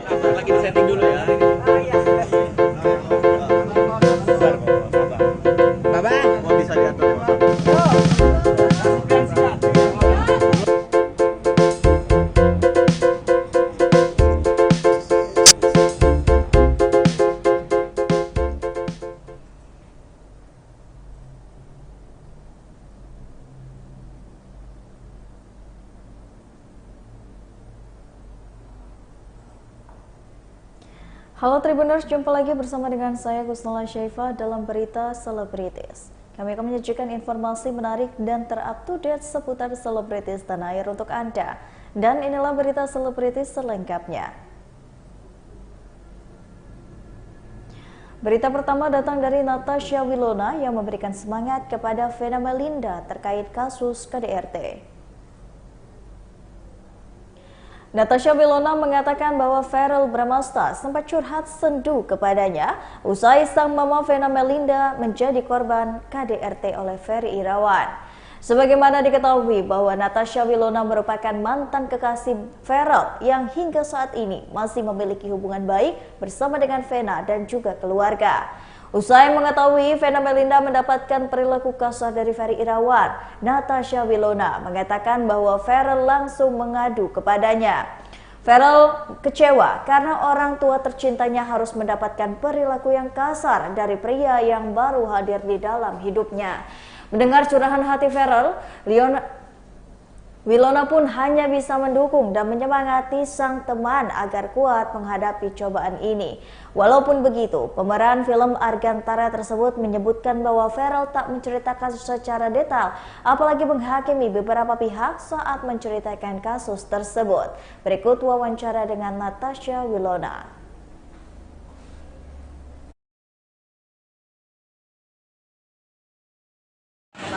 Lagi di setting dulu ya. Oh iya. Bentar kok, Baba. mau bisa diatur. Halo Tribuners, jumpa lagi bersama dengan saya Kusnala Syaifa dalam berita selebritis. Kami akan menyajikan informasi menarik dan terupdate seputar selebritis tanah air untuk Anda. Dan inilah berita selebritis selengkapnya. Berita pertama datang dari Natasha Wilona yang memberikan semangat kepada Vena Melinda terkait kasus KDRT. Natasha Wilona mengatakan bahwa Verrell Bramasta sempat curhat sendu kepadanya usai sang mama Vena Melinda menjadi korban KDRT oleh Ferry Irawan. Sebagaimana diketahui bahwa Natasha Wilona merupakan mantan kekasih Verrell yang hingga saat ini masih memiliki hubungan baik bersama dengan Vena dan juga keluarga. Usai mengetahui Vena Melinda mendapatkan perilaku kasar dari Ferry Irawan, Natasha Wilona mengatakan bahwa Verrell langsung mengadu kepadanya. Verrell kecewa karena orang tua tercintanya harus mendapatkan perilaku yang kasar dari pria yang baru hadir di dalam hidupnya. Mendengar curahan hati Verrell, Wilona pun hanya bisa mendukung dan menyemangati sang teman agar kuat menghadapi cobaan ini. Walaupun begitu, pemeran film Argantara tersebut menyebutkan bahwa Verrell tak menceritakan secara detail, apalagi menghakimi beberapa pihak saat menceritakan kasus tersebut. Berikut wawancara dengan Natasha Wilona.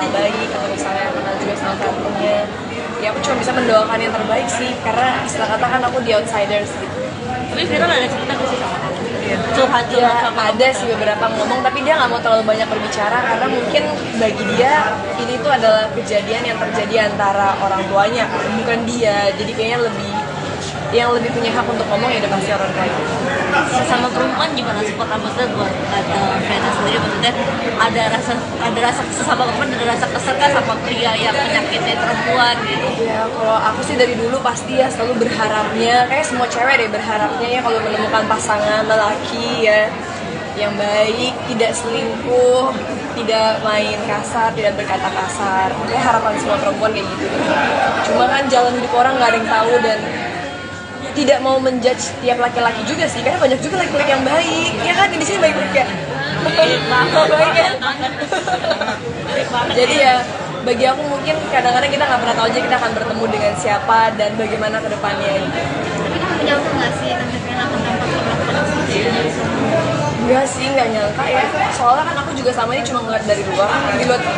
Baik atau misalnya kenal juga sama karakternya, ya aku cuma bisa mendoakan yang terbaik sih, karena istilah kata kan aku di outsiders gitu. Tapi Viral ada cerita nggak sih sama kamu? Ya, ada sih beberapa ngomong, tapi dia nggak mau terlalu banyak berbicara karena mungkin bagi dia ini tuh adalah kejadian yang terjadi antara orang tuanya, bukan dia. Jadi kayaknya yang lebih punya hak untuk ngomong ya udah pasti orang tua. Sesama perempuan gimana support maksudnya buat Vena sendiri, maksudnya ada rasa sesama perempuan, ada rasa kesel sama pria yang menyakiti perempuan gitu. Ya kalau aku sih dari dulu pasti ya selalu berharapnya, kayak semua cewek deh berharapnya ya kalau menemukan pasangan lelaki ya yang baik, tidak selingkuh, tidak main kasar, tidak berkata kasar. Ya harapan semua perempuan kayak gitu. Cuma kan jalan hidup orang nggak ada yang tahu dan tidak mau menjudge tiap laki-laki juga sih, karena banyak juga laki-laki yang baik, ya kan di sini baik-baik ya. Baik kan? Jadi ya bagi aku mungkin kadang-kadang kita nggak pernah tahu aja kita akan bertemu dengan siapa dan bagaimana kedepannya. Tapi kamu menyangka nggak sih Tante Vena akan tampak seperti itu? Enggak sih, nggak nyangka ya. Soalnya kan aku juga sama ini cuma ngeliat dari luar.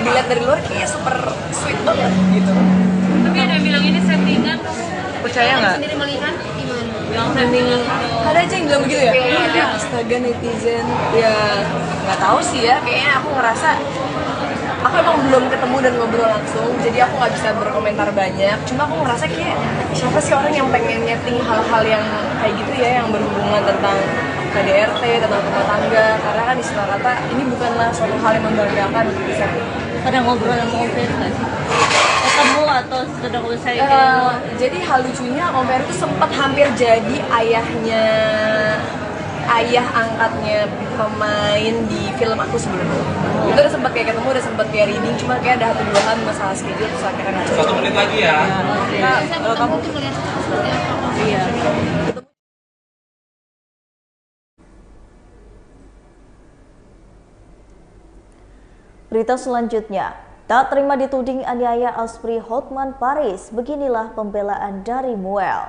Dilihat dari luar kayaknya super sweet banget gitu. Tapi ada yang bilang ini settingan, Percaya nggak? sendiri melihat gimana? Yang ada aja yang bilang begitu ya? Ada. Astaga netizen. Ya nggak tahu sih ya. Kayaknya aku ngerasa aku emang belum ketemu dan ngobrol langsung, jadi aku nggak bisa berkomentar banyak. Cuma aku ngerasa kayak siapa sih orang yang pengen nyeting hal-hal yang kayak gitu ya, yang berhubungan tentang KDRT, tentang rumah tangga. Karena kan istilah kata ini bukanlah suatu hal yang membanggakan untuk bisa. Pada ngobrol sama Om Ferry nggak sih? Ketemu atau sedang usai Jadi hal lucunya Om Ferry itu sempat hampir jadi ayah angkatnya pemain di film aku sebelumnya. Itu udah sempat kayak ketemu, udah sempat kayak reading, cuma kayak ada satu dua hal masalah schedule terus akhirnya nggak cocok. 1 menit lagi ya. Kalau kamu mungkin melihat seperti apa? iya. Berita selanjutnya, tak terima dituding aniaya Asprey Hotman Paris, beginilah pembelaan dari Muel.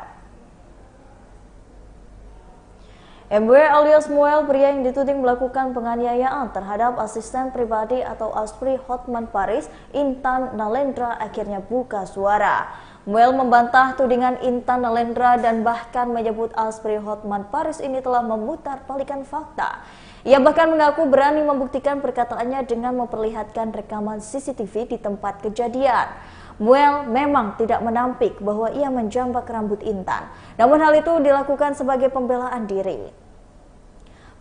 MW alias Muel, pria yang dituding melakukan penganiayaan terhadap asisten pribadi atau Asprey Hotman Paris, Intan Nalendra, akhirnya buka suara. Muel membantah tudingan Intan Nalendra dan bahkan menyebut Asprey Hotman Paris ini telah memutar balikan fakta. Ia bahkan mengaku berani membuktikan perkataannya dengan memperlihatkan rekaman CCTV di tempat kejadian. Muel memang tidak menampik bahwa ia menjambak rambut Intan. Namun hal itu dilakukan sebagai pembelaan diri.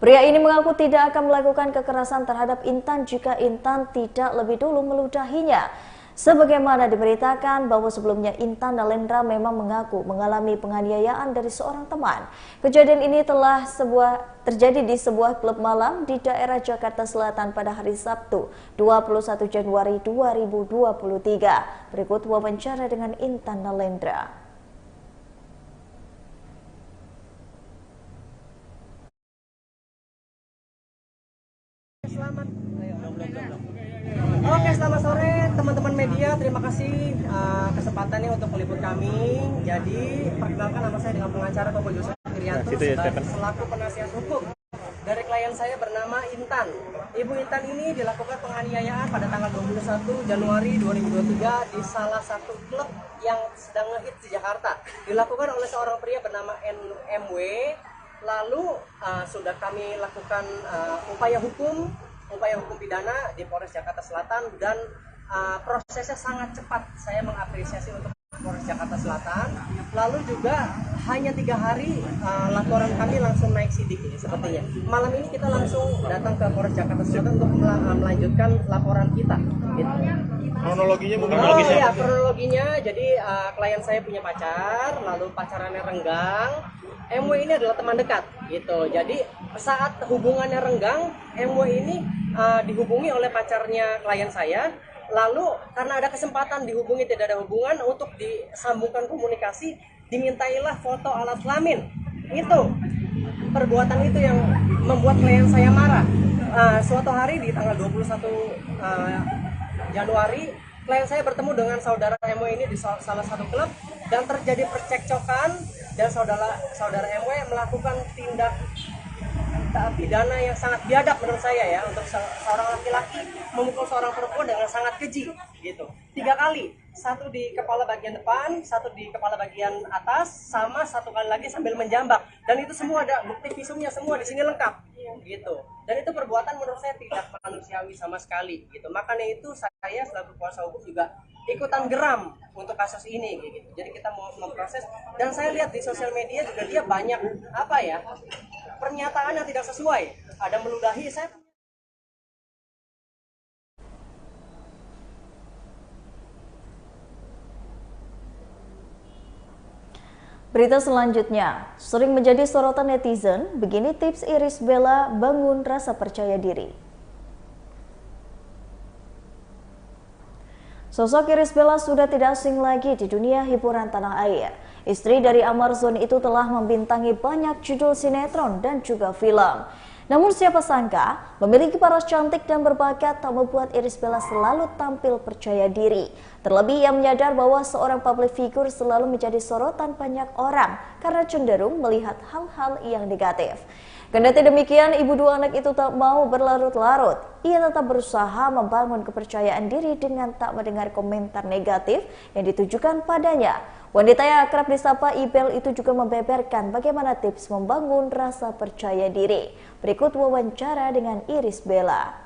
Pria ini mengaku tidak akan melakukan kekerasan terhadap Intan jika Intan tidak lebih dulu meludahinya. Sebagaimana diberitakan bahwa sebelumnya Intan Nalendra memang mengaku mengalami penganiayaan dari seorang teman. Kejadian ini telah terjadi di sebuah klub malam di daerah Jakarta Selatan pada hari Sabtu 21 Januari 2023. Berikut wawancara dengan Intan Nalendra. Selamat sore teman-teman media, terima kasih kesempatannya untuk meliput kami. Jadi perkenalkan, nama saya dengan pengacara Bapak Yusuf Irianto selaku penasihat hukum dari klien saya bernama Intan. Ibu Intan ini dilakukan penganiayaan pada tanggal 21 Januari 2023 di salah satu klub yang sedang ngehits di Jakarta. Dilakukan oleh seorang pria bernama NMW. Lalu sudah kami lakukan upaya hukum pidana di Polres Jakarta Selatan dan prosesnya sangat cepat. Saya mengapresiasi untuk Polres Jakarta Selatan. Lalu juga hanya 3 hari laporan kami langsung naik sidik sepertinya. Malam ini kita langsung datang ke Polres Jakarta Selatan untuk melanjutkan laporan kita. Gitu. Kronologinya mungkin kronologinya jadi klien saya punya pacar, lalu pacarannya renggang. MW ini adalah teman dekat gitu. Jadi saat hubungannya renggang, MW ini dihubungi oleh pacarnya klien saya. Lalu karena ada kesempatan dihubungi tidak ada hubungan, untuk disambungkan komunikasi dimintailah foto alat kelamin. Itu perbuatan itu yang membuat klien saya marah. Suatu hari di tanggal 21 Januari, klien saya bertemu dengan saudara MW ini di salah satu klub dan terjadi percekcokan, dan saudara MW melakukan tindak pidana yang sangat biadab menurut saya ya, untuk seorang laki-laki memukul seorang perempuan dengan sangat keji gitu. 3 kali, satu di kepala bagian depan, satu di kepala bagian atas, sama 1 kali lagi sambil menjambak. Dan itu semua ada bukti visumnya, semua di sini lengkap gitu. Dan itu perbuatan menurut saya tidak manusiawi sama sekali gitu. Makanya itu saya selaku kuasa hukum juga ikutan geram untuk kasus ini gitu. Jadi kita mau memproses, dan saya lihat di sosial media juga dia banyak pernyataan yang tidak sesuai, ada meludahi saya. Berita selanjutnya, sering menjadi sorotan netizen, begini tips Irish Bella bangun rasa percaya diri. Sosok Irish Bella sudah tidak asing lagi di dunia hiburan tanah air. Istri dari Amar Zone itu telah membintangi banyak judul sinetron dan juga film. Namun siapa sangka, memiliki paras cantik dan berbakat tak membuat Irish Bella selalu tampil percaya diri. Terlebih ia menyadar bahwa seorang public figure selalu menjadi sorotan banyak orang karena cenderung melihat hal-hal yang negatif. Kendati demikian, ibu 2 anak itu tak mau berlarut-larut. Ia tetap berusaha membangun kepercayaan diri dengan tak mendengar komentar negatif yang ditujukan padanya. Wanita yang akrab disapa Ibel itu juga membeberkan bagaimana tips membangun rasa percaya diri. Berikut wawancara dengan Irish Bella.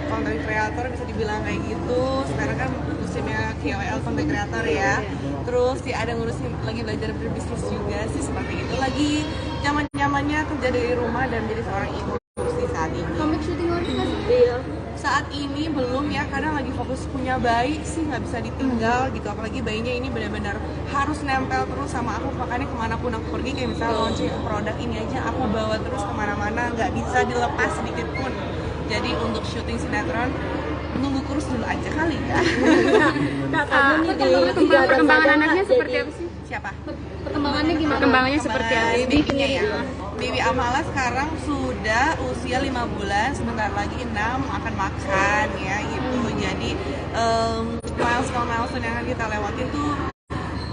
Konten kreator bisa dibilang kayak gitu. Sekarang kan musimnya KOL konten kreator ya. Terus ada ngurusin lagi belajar berbisnis juga sih, seperti itu. Lagi zaman-zamannya kerja dari rumah dan menjadi seorang ibu sih saat ini. Komik syuting lagi nggak sih? Iya. Saat ini belum ya, karena lagi fokus punya bayi sih, nggak bisa ditinggal gitu. Apalagi bayinya ini benar-benar harus nempel terus sama aku, makanya kemanapun aku pergi, kayak misalnya launching produk ini aja aku bawa terus kemana-mana, nggak bisa dilepas sedikit pun. Jadi untuk syuting sinetron nunggu kurus dulu aja kali ya. Perkembangan anaknya seperti apa sih? Siapa? Perkembangannya gimana? Perkembangannya seperti apa? Babynya ya. Baby Amala sekarang sudah usia 5 bulan, sebentar lagi 6 akan makan ya gitu. Jadi milestone yang kita lewatin tuh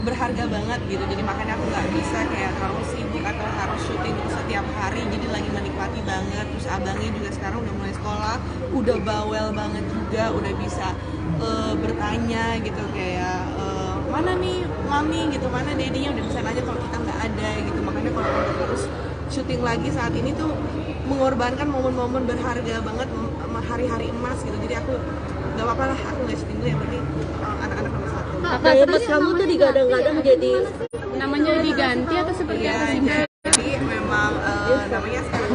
berharga banget gitu. Jadi makanya aku nggak bisa kayak terlalu sibuk atau harus syuting terus setiap hari. Jadi lagi menikmati banget. Terus abangnya juga sekarang udah mulai sekolah, udah bawel banget juga, udah bisa bertanya gitu kayak mana nih mami gitu, mana dedinya, udah bisa nanya kalau kita nggak ada gitu. Makanya kalau harus syuting lagi saat ini tuh mengorbankan momen-momen berharga banget, hari-hari emas gitu. Jadi aku nggak apa-apa lah, aku nggak syuting dulu, yang penting anak-anak nomor satu. Kayak pas kamu tuh digadang-gadang jadi Namanya diganti atau seperti Iya, apa sih? jadi memang namanya sekarang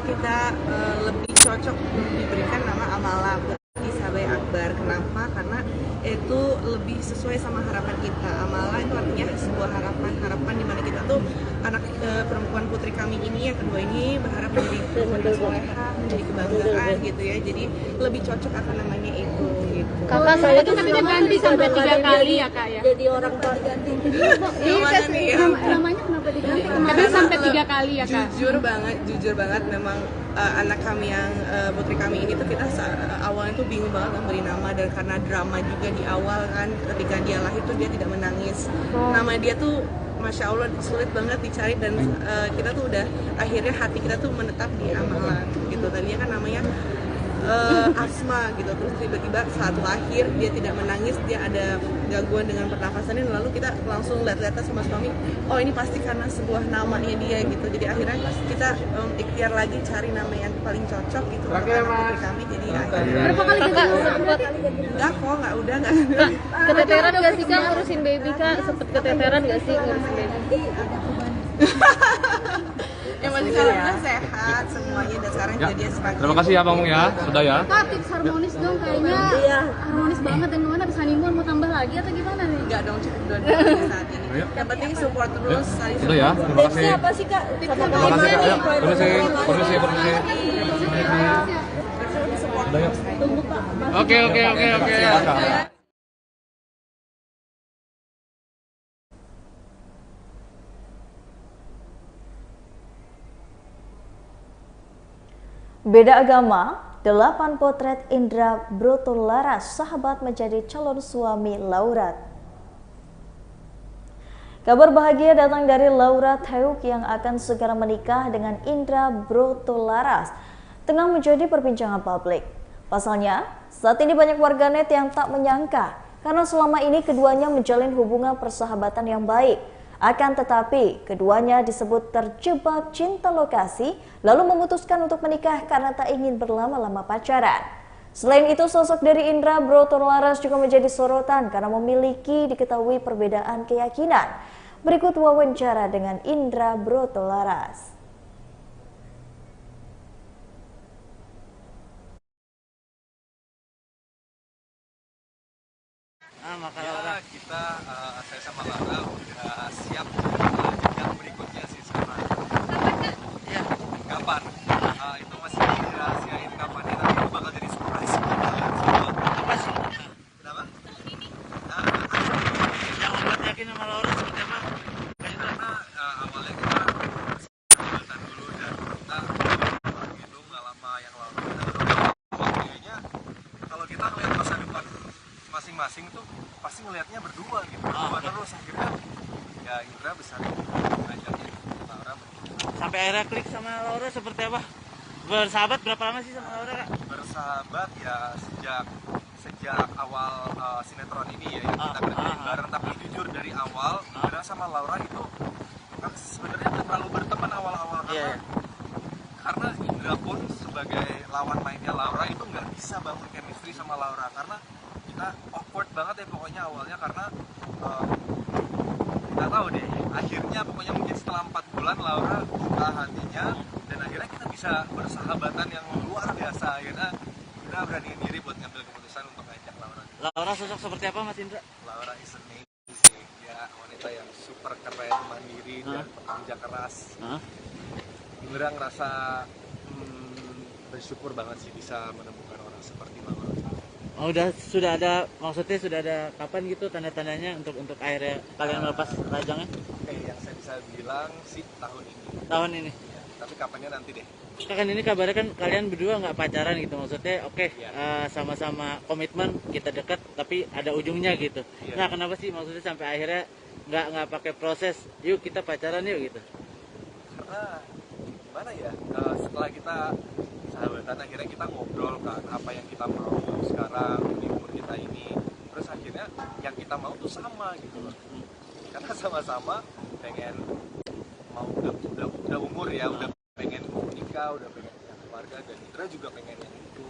kita lebih cocok diberikan nama Amala Putri Sabai Akbar. Kenapa? Karena itu lebih sesuai sama harapan kita. Amala itu artinya sebuah harapan di mana kita tuh anak perempuan putri kami ini yang kedua ini berharap menjadi perempuan yang soleha, menjadi kebanggaan gitu ya. Jadi lebih cocok akan namanya itu gitu. Kakak saya itu katanya ganti sampai 3 kali ya kak ya? jadi orang tua ganti. Yang mana nih? Namanya kenapa diganti? Katanya sampai 3 kali ya kak? Jujur banget memang anak kami yang putri kami ini tuh kita awalnya tuh bingung banget memberi nama, dan karena drama juga di awal kan, ketika dia lahir tuh dia tidak menangis. Nama dia tuh Masya Allah sulit banget dicari, dan kita tuh udah akhirnya hati kita tuh menetap di Amala gitu. Tadinya kan namanya Asma gitu, terus tiba-tiba saat lahir dia tidak menangis, dia ada gangguan dengan pernafasannya, lalu kita langsung lihat-lihat sama suami, oh ini pasti karena sebuah namanya dia gitu. Jadi akhirnya kita ikhtiar lagi cari nama yang paling cocok gitu untuk anak putri kami. Jadi akhirnya Berapa kali ganti? enggak kok, enggak. Keteteran gak sih kak ngurusin baby kak? Sempet keteteran gak sih ngurusin baby? Yang masih alhamdulillah sehat semuanya, dan sekarang Ya. jadi sebagai Terima kasih ya Bang Mung ya, sudah ya. Kak tips harmonis dong kayaknya. Iya. Harmonis banget, dan kemana? Habis honeymoon mau tambah lagi atau gimana nih? enggak dong, cukup dua saat ini. Ayo. Yang penting support terus, saling Sudah ya, support. terima kasih. Apa sih kak? Terima kasih Kak. Ya, permisi. Sudah ya. Oke. Silakan. Beda agama, 8 potret Indra Brotolaras, sahabat menjadi calon suami Laura. Kabar bahagia datang dari Laura Theuk yang akan segera menikah dengan Indra Brotolaras tengah menjadi perbincangan publik. Pasalnya, saat ini banyak warganet yang tak menyangka karena selama ini keduanya menjalin hubungan persahabatan yang baik. Akan tetapi, keduanya disebut terjebak cinta lokasi, lalu memutuskan untuk menikah karena tak ingin berlama-lama pacaran. Selain itu, sosok dari Indra Brotolaras juga menjadi sorotan karena memiliki diketahui perbedaan keyakinan. Berikut wawancara dengan Indra Brotolaras. Ya, kita saya sama Laura udah siap jenjang berikutnya sih sekarang. Ya, kapan? Itu masih dirahasiain kapannya, nanti itu bakal jadi surprise buat kalian semua. Apa sih? Kenapa? Yang membuat yakin sama Laura seperti apa? Karena awalnya kita sahabatan dulu, dan kita itu nggak lama yang lalu. Kayaknya kalau kita ngeliat masa depan masing-masing tuh pasti ngelihatnya berdua gitu, berdua terus. Akhirnya ya Indra besar ngajaknya Laura sampai akhirnya klik sama Laura. Seperti apa? Bersahabat berapa lama sih sama Laura kak? bersahabat ya sejak awal sinetron ini ya, yang kita kerjain bareng. Tapi jujur dari awal Indra sama Laura itu kan sebenarnya terlalu berteman awal-awal, karena Indra pun sebagai lawan mainnya Laura itu nggak bisa bangun chemistry sama Laura, karena kita awkward banget ya pokoknya awalnya. Karena nggak tahu deh, akhirnya pokoknya mungkin setelah 4 bulan Laura buka hatinya, dan akhirnya kita bisa bersahabatan yang luar biasa. Akhirnya kita berani diri buat ngambil keputusan untuk ngajak Laura. Laura sosok seperti apa Mas Indra? Laura is amazing, dia wanita yang super keren, mandiri, dan pekerja keras. Indra ngerasa bersyukur banget sih bisa menemukan orang seperti Laura. Oh, sudah ada, maksudnya sudah ada kapan gitu tanda-tandanya untuk akhirnya kalian melepas rajangnya? Yang saya bisa bilang sih tahun ini. Tahun ini. Ya, tapi kapannya nanti deh. Kan ini kabarnya kan kalian berdua nggak pacaran gitu, maksudnya sama-sama komitmen kita dekat tapi ada ujungnya gitu. Nah kenapa sih maksudnya sampai akhirnya nggak pakai proses, yuk kita pacaran yuk gitu? Karena gimana ya, setelah kita sahabatan akhirnya kita ngobrol kan apa yang kita mau sekarang di umur kita ini, terus akhirnya yang kita mau tuh sama gitu loh, karena sama-sama pengen mau udah umur ya, udah pengen nikah, udah pengen punya keluarga, dan Indra juga pengen yang itu.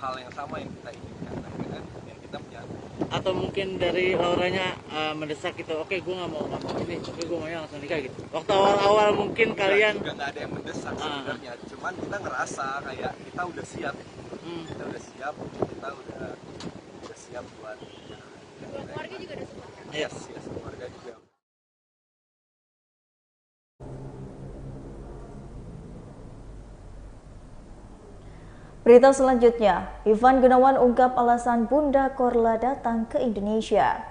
Hal yang sama yang kita inginkan, akhirnya yang kita punya. Atau mungkin dari Lauranya mendesak gitu, oke gue nggak mau ini, tapi gue maunya langsung nikah gitu. Waktu awal-awal mungkin kalian juga nggak ada yang mendesak sebenarnya, cuman kita ngerasa kayak kita udah siap, kita udah siap buat Keluarga juga udah support kan? yes, keluarga juga. Berita selanjutnya, Ivan Gunawan ungkap alasan Bunda Korla datang ke Indonesia.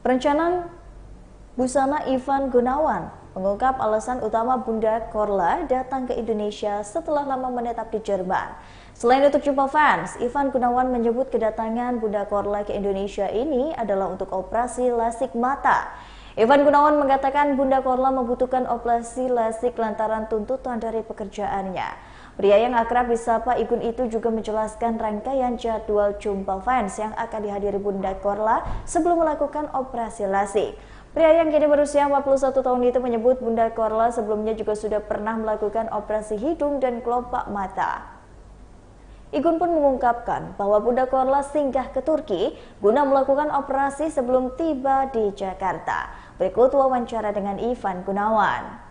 Perencanaan busana Ivan Gunawan mengungkap alasan utama Bunda Korla datang ke Indonesia setelah lama menetap di Jerman. Selain untuk jumpa fans, Ivan Gunawan menyebut kedatangan Bunda Korla ke Indonesia ini adalah untuk operasi lasik mata. Ivan Gunawan mengatakan Bunda Korla membutuhkan operasi lasik lantaran tuntutan dari pekerjaannya. Pria yang akrab disapa Igun itu juga menjelaskan rangkaian jadwal jumpa fans yang akan dihadiri Bunda Korla sebelum melakukan operasi lasik. Pria yang kini berusia 41 tahun itu menyebut Bunda Korla sebelumnya juga sudah pernah melakukan operasi hidung dan kelopak mata. Igun pun mengungkapkan bahwa Bunda Korla singgah ke Turki guna melakukan operasi sebelum tiba di Jakarta. Berikut wawancara dengan Ivan Gunawan.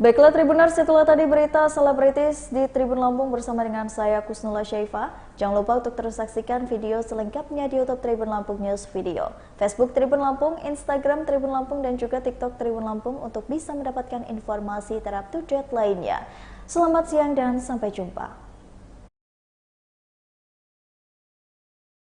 Baiklah Tribuners, setelah tadi berita selebritis di Tribun Lampung bersama dengan saya Kusnula Syaifa. Jangan lupa untuk terus saksikan video selengkapnya di YouTube Tribun Lampung News Video, Facebook Tribun Lampung, Instagram Tribun Lampung, dan juga TikTok Tribun Lampung untuk bisa mendapatkan informasi terupdate lainnya. Selamat siang dan sampai jumpa.